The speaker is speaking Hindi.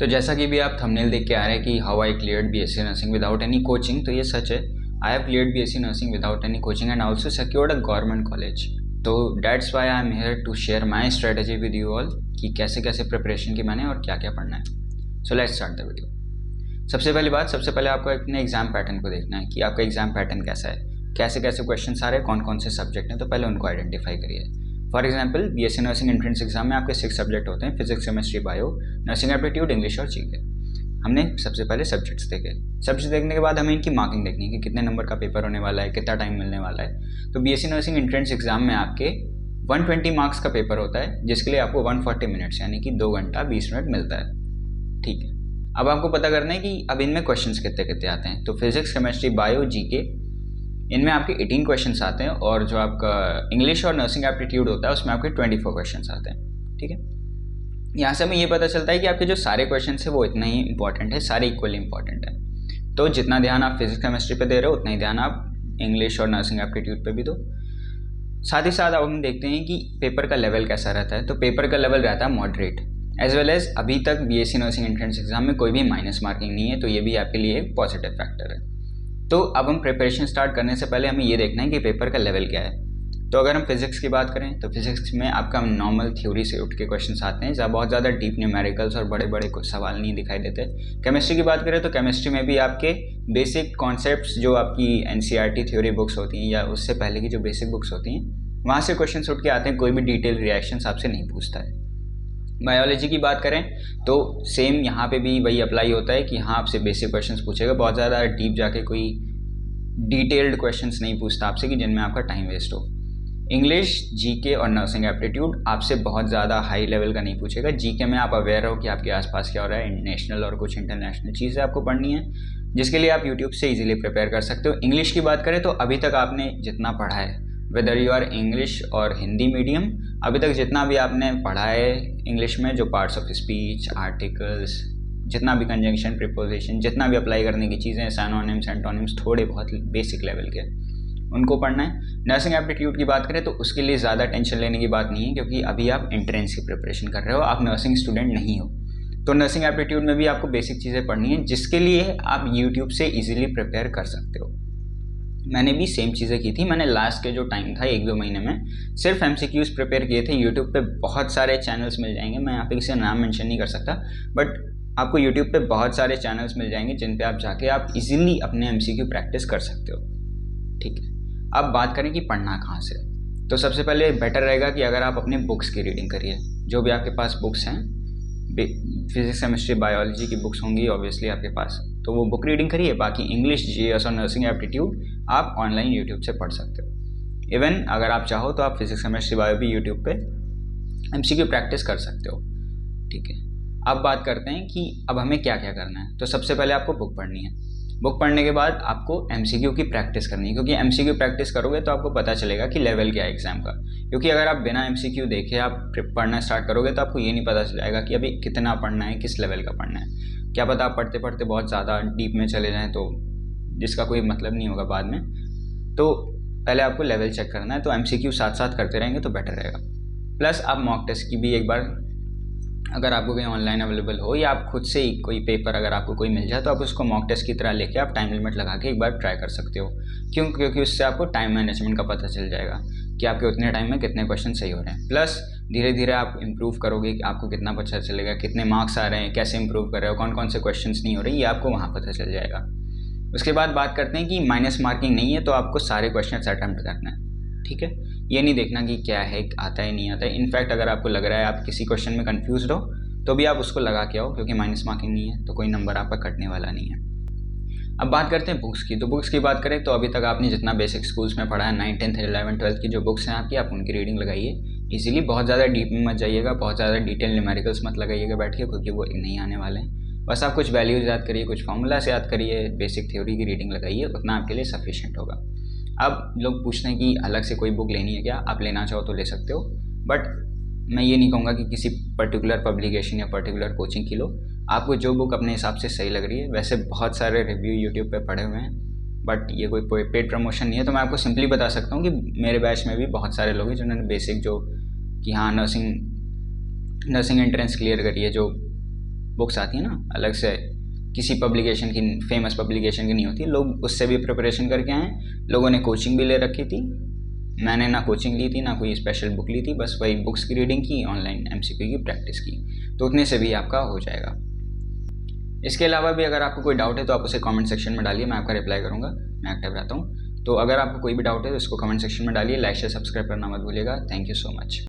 तो जैसा कि भी आप थंबनेल देख के आ रहे हैं कि how I cleared BSc nursing without any coaching, तो ये सच है। I have cleared BSc nursing without any coaching and also secured a government college. तो that's why I am here to share my strategy with you all कि कैसे कैसे प्रिपरेशन की मैंने और क्या क्या पढ़ना है। So let's start the video. सबसे पहले आपको अपने एग्जाम पैटर्न को देखना है कि आपका एग्जाम पैटर्न कैसा है, कैसे कैसे क्वेश्चन आ रहे हैं, कौन कौन से सब्जेक्ट हैं, तो पहले उनको आइडेंटिफाई करिए। For example BSc nursing entrance exam में आपके 6 सब्जेक्ट होते हैं, physics, chemistry, bio, nursing aptitude, English और जीके। हमने सबसे पहले सब्जेक्ट्स देखे। सब्जेक्ट देखने के बाद हमें इनकी मार्किंग देखनी है कि कितने नंबर का पेपर होने वाला है, कितना टाइम मिलने वाला है। तो बीएससी नर्सिंग एंट्रेंस एग्जाम में आपके 120 मार्क्स का पेपर होता है, जिसके लिए आपको 140 मिनट्स यानी कि 2 घंटा 20 मिनट मिलता है। ठीक है, अब आपको पता करना है कि अब इनमें क्वेश्चंस कितने कितने आते हैं। तो फिजिक्स, केमिस्ट्री, बायो, जीके, इनमें आपके 18 क्वेश्चंस आते हैं और जो आपका इंग्लिश और नर्सिंग एप्टीट्यूड होता है उसमें आपके 24 क्वेश्चंस आते हैं। ठीक है, यहाँ से हमें ये पता चलता है कि आपके जो सारे क्वेश्चंस हैं वो इतना ही इंपॉर्टेंट है, सारे इक्वली इंपॉर्टेंट है। तो जितना ध्यान आप फिजिक्स केमिस्ट्री पे दे रहे हो उतना ही ध्यान आप इंग्लिश और नर्सिंग एप्टीट्यूड पे भी दो। साथ ही साथ अब हम देखते हैं कि पेपर का लेवल कैसा रहता है। तो पेपर का लेवल रहता है मॉडरेट, एज वेल एज अभी तक बीएससी नर्सिंग एंट्रेंस एग्जाम में कोई भी माइनस मार्किंग नहीं है, तो ये भी आपके लिए एक पॉजिटिव फैक्टर है। तो अब हम प्रिपरेशन स्टार्ट करने से पहले हमें ये देखना है कि पेपर का लेवल क्या है। तो अगर हम फिजिक्स की बात करें तो फिजिक्स में आपका नॉर्मल थ्योरी से उठ के क्वेश्चंस आते हैं, जहाँ बहुत ज़्यादा डीप न्यूमेरिकल्स और बड़े बड़े कुछ सवाल नहीं दिखाई देते। केमिस्ट्री की बात करें तो केमिस्ट्री में भी आपके बेसिक कॉन्सेप्ट्स जो आपकी एनसीईआरटी थ्योरी बुक्स होती हैं या उससे पहले की जो बेसिक बुक्स होती हैं वहाँ से क्वेश्चंस उठ के आते हैं, कोई भी डिटेल रिएक्शंस आपसे नहीं पूछता है। बायोलॉजी की बात करें तो सेम यहाँ पे भी वही अप्लाई होता है कि यहाँ आपसे बेसिक क्वेश्चंस पूछेगा, बहुत ज़्यादा डीप जाके कोई डिटेल्ड क्वेश्चंस नहीं पूछता आपसे कि जिनमें आपका टाइम वेस्ट हो। इंग्लिश, जीके और नर्सिंग एप्टीट्यूड आपसे बहुत ज़्यादा हाई लेवल का नहीं पूछेगा। जीके में आप अवेयर हो कि आपके आसपास क्या हो रहा है, नेशनल और कुछ इंटरनेशनल चीज़ें आपको पढ़नी है, जिसके लिए आप यूट्यूब से ईजिली प्रिपेयर कर सकते हो। इंग्लिश की बात करें तो अभी तक आपने जितना पढ़ा है, वेदर यू आर इंग्लिश और हिंदी मीडियम, अभी तक जितना भी आपने पढ़ा है इंग्लिश में, जो पार्ट्स ऑफ स्पीच, आर्टिकल्स, जितना भी कंजंक्शन, प्रीपोजिशन, जितना भी अप्लाई करने की चीज़ें, सिनोनिम्स, एंटोनिम्स, थोड़े बहुत बेसिक लेवल के, उनको पढ़ना है। नर्सिंग एप्टीट्यूड की बात करें तो उसके लिए ज़्यादा टेंशन लेने की बात नहीं है, क्योंकि अभी आप एंट्रेंस की प्रिपरेशन कर रहे हो, आप नर्सिंग स्टूडेंट नहीं हो। तो नर्सिंग एप्टीट्यूड में भी आपको बेसिक चीज़ें पढ़नी है, जिसके लिए आप यूट्यूब से ईजिली प्रिपेयर कर सकते हो। मैंने भी सेम चीज़ें की थी। मैंने लास्ट के जो टाइम था 1-2 महीने में सिर्फ एमसीक्यूज़ प्रिपेयर किए थे। यूट्यूब पे बहुत सारे चैनल्स मिल जाएंगे, मैं यहाँ पे किसी का नाम मेंशन नहीं कर सकता, बट आपको यूट्यूब पे बहुत सारे चैनल्स मिल जाएंगे जिन पे आप जाके आप इजीली अपने एमसीक्यू प्रैक्टिस कर सकते हो। ठीक है, अब बात करें कि पढ़ना कहाँ से। तो सबसे पहले बेटर रहेगा कि अगर आप अपने बुक्स की रीडिंग करिए, जो भी आपके पास बुक्स हैं, फिजिक्स, केमिस्ट्री, बायोलॉजी की बुक्स होंगी ऑब्वियसली आपके पास, तो वो बुक रीडिंग करिए। बाकी इंग्लिश, जीएस और नर्सिंग एप्टीट्यूड आप ऑनलाइन यूट्यूब से पढ़ सकते हो। इवन अगर आप चाहो तो आप फिजिक्स, केमिस्ट्री, बायो भी यूट्यूब पे एमसीक्यू प्रैक्टिस कर सकते हो। ठीक है, अब बात करते हैं कि अब हमें क्या क्या करना है। तो सबसे पहले आपको बुक पढ़नी है। बुक पढ़ने के बाद आपको एमसीक्यू की प्रैक्टिस करनी है, क्योंकि एमसीक्यू प्रैक्टिस करोगे तो आपको पता चलेगा कि लेवल क्या है एग्जाम का। क्योंकि अगर आप बिना एमसीक्यू देखे आप पढ़ना स्टार्ट करोगे तो आपको ये नहीं पता चलेगा कि अभी कितना पढ़ना है, किस लेवल का पढ़ना है। क्या पता आप पढ़ते पढ़ते बहुत ज़्यादा डीप में चले जाएँ, तो जिसका कोई मतलब नहीं होगा बाद में। तो पहले आपको लेवल चेक करना है, तो एमसीक्यू साथ साथ करते रहेंगे तो बेटर रहेगा। प्लस आप मॉक टेस्ट की भी एक बार, अगर आपको कहीं ऑनलाइन अवेलेबल हो या आप खुद से ही कोई पेपर अगर आपको कोई मिल जाए तो आप उसको मॉक टेस्ट की तरह लेके आप टाइम लिमिट लगा के एक बार ट्राई कर सकते हो। क्योंकि उससे आपको टाइम मैनेजमेंट का पता चल जाएगा कि आपके उतने टाइम में कितने क्वेश्चन सही हो रहे हैं। प्लस धीरे धीरे आप इम्प्रूव करोगे कि आपको कितना पता चलेगा, कितने मार्क्स आ रहे हैं, कैसे इंप्रूव कर रहे हो, कौन कौन से क्वेश्चन नहीं हो रहे, ये आपको वहाँ पता चल जाएगा। उसके बाद बात करते हैं कि माइनस मार्किंग नहीं है तो आपको सारे क्वेश्चन अटेम्प्ट करना है। ठीक है, ये नहीं देखना कि क्या है, आता है नहीं आता है। इनफैक्ट अगर आपको लग रहा है आप किसी क्वेश्चन में कन्फ्यूज हो तो भी आप उसको लगा के आओ, क्योंकि माइनस मार्किंग नहीं है तो कोई नंबर आपका कटने वाला नहीं है। अब बात करते हैं बुक्स की। तो बुक्स की बात करें तो अभी तक आपने जितना बेसिक स्कूल्स में पढ़ा है, 9, 10, 11, 12 की जो बुक्स हैं आपकी, आप उनकी रीडिंग लगाइए इजीली। बहुत ज़्यादा डीप में मत जाइएगा, बहुत ज़्यादा डिटेल न्यूमेरिकल्स मत लगाइएगा बैठ के, क्योंकि वो नहीं आने वाले हैं। बस आप कुछ वैल्यूज याद करिए, कुछ फार्मूलास याद करिए, बेसिक थ्योरी की रीडिंग लगाइए, उतना आपके लिए सफिशिएंट होगा। अब लोग पूछते हैं कि अलग से कोई बुक लेनी है क्या, आप लेना चाहो तो ले सकते हो, बट मैं ये नहीं कहूँगा कि किसी पर्टिकुलर पब्लिकेशन या पर्टिकुलर कोचिंग की लो। आपको जो बुक अपने हिसाब से सही लग रही है, वैसे बहुत सारे रिव्यू यूट्यूब पे पढ़े हुए हैं, बट ये कोई पेड प्रमोशन नहीं है। तो मैं आपको सिंपली बता सकता हूँ कि मेरे बैच में भी बहुत सारे लोग हैं जिन्होंने बेसिक जो कि हाँ नर्सिंग एंट्रेंस क्लियर करी है, जो बुक्स आती हैं ना अलग से, किसी पब्लिकेशन की, फेमस पब्लिकेशन की नहीं होती, लोग उससे भी प्रिपरेशन करके आए। लोगों ने कोचिंग भी ले रखी थी, मैंने ना कोचिंग ली थी ना कोई स्पेशल बुक ली थी, बस वही बुक्स की रीडिंग की, ऑनलाइन MCQ की प्रैक्टिस की, तो उतने से भी आपका हो जाएगा। इसके अलावा भी अगर आपको कोई डाउट है तो आप उसे कमेंट सेक्शन में डालिए, मैं आपका रिप्लाई करूँगा, मैं एक्टिव रहता हूँ। तो अगर आपको कोई भी डाउट है तो इसको कमेंट सेक्शन में डालिए। लाइक शेयर सब्सक्राइब करना मत भूलिएगा। Thank you so much.